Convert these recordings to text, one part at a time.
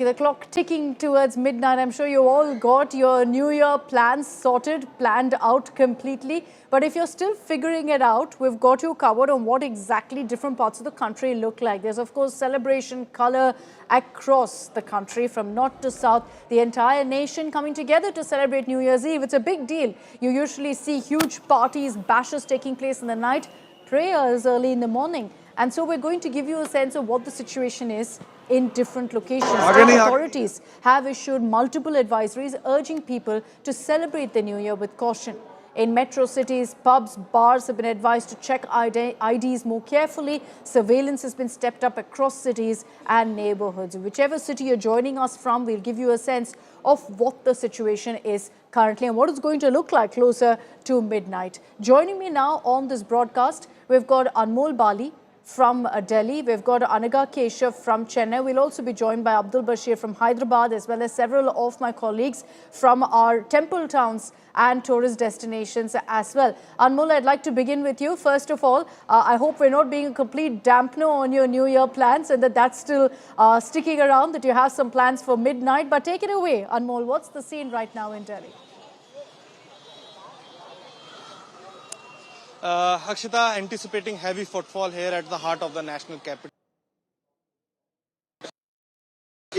Okay, the clock ticking towards midnight. I'm sure you all got your New Year plans sorted, planned out completely. But if you're still figuring it out, we've got you covered on what exactly different parts of the country look like. There's, of course, celebration color across the country from north to south. The entire nation coming together to celebrate New Year's Eve. It's a big deal. You usually see huge parties, bashes taking place in the night, prayers early in the morning. And so we're going to give you a sense of what the situation is in different locations. State authorities have issued multiple advisories urging people to celebrate the New Year with caution. In metro cities, pubs, bars have been advised to check IDs more carefully. Surveillance has been stepped up across cities and neighborhoods. Whichever city you're joining us from, we'll give you a sense of what the situation is currently and what it's going to look like closer to midnight. Joining me now on this broadcast, we've got Anmol Bali from Delhi. We've got Anaga Keshav from Chennai. We'll also be joined by Abdul Bashir from Hyderabad, as well as several of my colleagues from our temple towns and tourist destinations as well. Anmol, I'd like to begin with you. First of all, I hope we're not being a complete dampener on your New Year plans and that's still sticking around, that you have some plans for midnight. But take it away, Anmol. What's the scene right now in Delhi? Akshita, anticipating heavy footfall here at the heart of the national capital.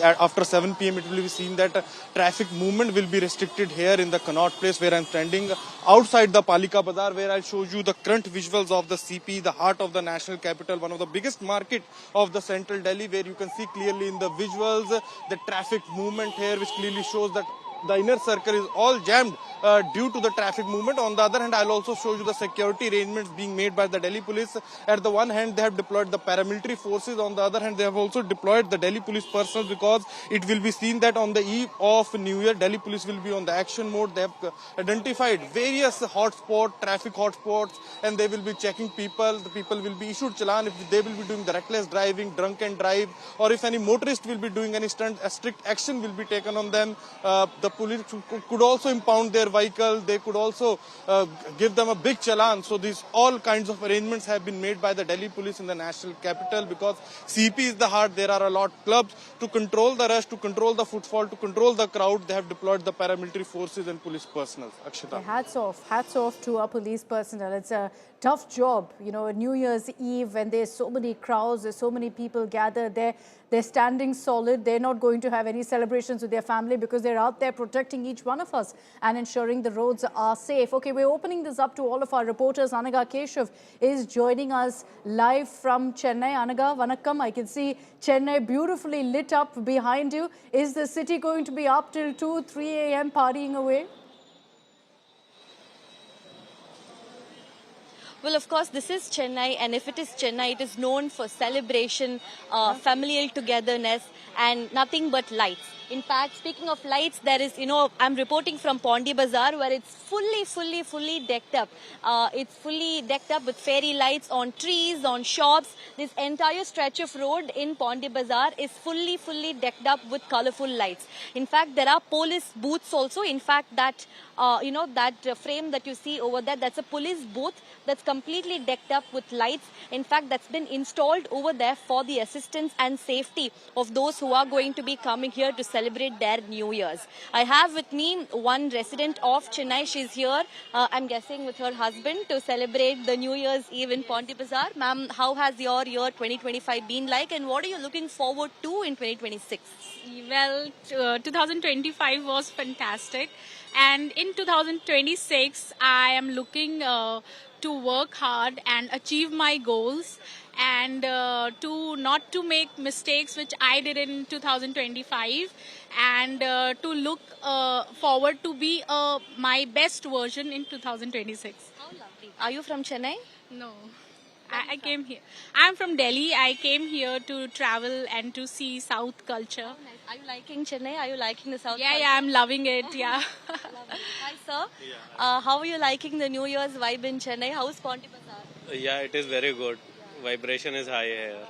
After 7 p.m. it will be seen that traffic movement will be restricted here in the Connaught Place, where I'm standing outside the Palika Bazaar, where I'll show you the current visuals of the CP, the heart of the national capital, one of the biggest market of the central Delhi, where you can see clearly in the visuals the traffic movement here, which clearly shows that the inner circle is all jammed due to the traffic movement. On the other hand, I'll also show you the security arrangements being made by the Delhi police. At the one hand, they have deployed the paramilitary forces. On the other hand, they have also deployed the Delhi police personnel, because it will be seen that on the eve of New Year, Delhi police will be on the action mode. They have identified various traffic hotspots, and they will be checking people. The people will be issued challan if they will be doing the reckless driving, drunken drive, or if any motorist will be doing any stunt, a strict action will be taken on them. The police could also impound their vehicle. They could also give them a big challan. So these all kinds of arrangements have been made by the Delhi police in the national capital, because CP is the heart. There are a lot of clubs. To control the rush, to control the footfall, to control the crowd, they have deployed the paramilitary forces and police personnel. Akshita. Hats off to our police personnel. It's a tough job, you know, New Year's Eve, when there's so many crowds, there's so many people gathered there. They're standing solid. They're not going to have any celebrations with their family, because they're out there protecting each one of us and ensuring the roads are safe. Okay, we're opening this up to all of our reporters. Anaga Keshav is joining us live from Chennai. Anaga, vanakkam. I can see Chennai beautifully lit up behind you. Is the city going to be up till 2, 3 a.m. partying away? Well, of course, this is Chennai, and if it is Chennai, it is known for celebration, familial togetherness, and nothing but lights. In fact, speaking of lights, there is, I'm reporting from Pondi Bazaar, where it's fully decked up. It's fully decked up with fairy lights on trees, on shops. This entire stretch of road in Pondi Bazaar is fully decked up with colorful lights. In fact, there are police booths also. In fact, that frame that you see over there, that's a police booth that's completely decked up with lights. In fact, that's been installed over there for the assistance and safety of those who are going to be coming here to celebrate their New Year's. I have with me one resident of Chennai. She's here, I'm guessing, with her husband to celebrate the New Year's Eve in Pondi Bazaar. Ma'am, how has your year 2025 been like, and what are you looking forward to in 2026? Well, 2025 was fantastic, and in 2026 I am looking to work hard and achieve my goals, and not to make mistakes which I did in 2025, and to look forward to be my best version in 2026. How lovely. Are you from Chennai? No. I came here. I'm from Delhi. I came here to travel and to see South culture. Oh, nice. Are you liking Chennai? Are you liking the South Yeah, culture? I'm loving it. Yeah. Hi, sir. How are you liking the New Year's vibe in Chennai? How is Pondi Bazaar? Yeah, it is very good. Vibration is high here.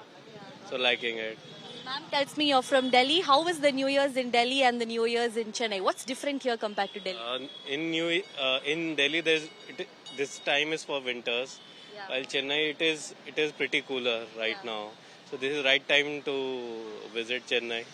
So liking it. Ma'am tells me you're from Delhi. How is the New Year's in Delhi and the New Year's in Chennai? What's different here compared to Delhi? In Delhi, this time is for winters. While Chennai, it is pretty cooler right now. So this is right time to visit Chennai.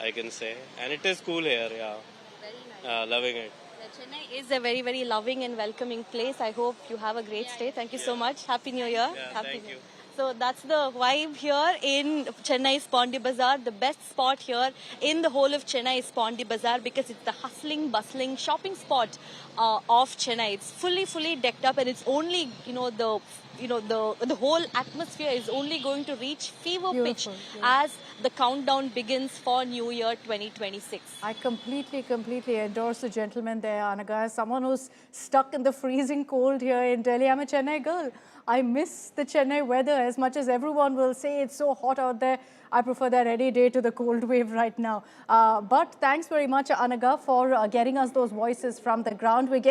I can say. And it is cool here, yeah. Loving it. Chennai is a very, very loving and welcoming place. I hope you have a great stay. Thank you so much. Happy New Year. Happy thank New you. Year. So that's the vibe here in Chennai's Pondi Bazaar. The best spot here in the whole of Chennai is Pondi Bazaar because it's the hustling, bustling shopping spot of Chennai. It's fully decked up, and it's only the whole atmosphere is only going to reach fever pitch as the countdown begins for New Year 2026. I completely endorse the gentleman there, Anaga. As someone who's stuck in the freezing cold here in Delhi, I'm a Chennai girl. I miss the Chennai weather as much as everyone will say it's so hot out there. I prefer that any day to the cold wave right now. But thanks very much, Anaga, for getting us those voices from the ground.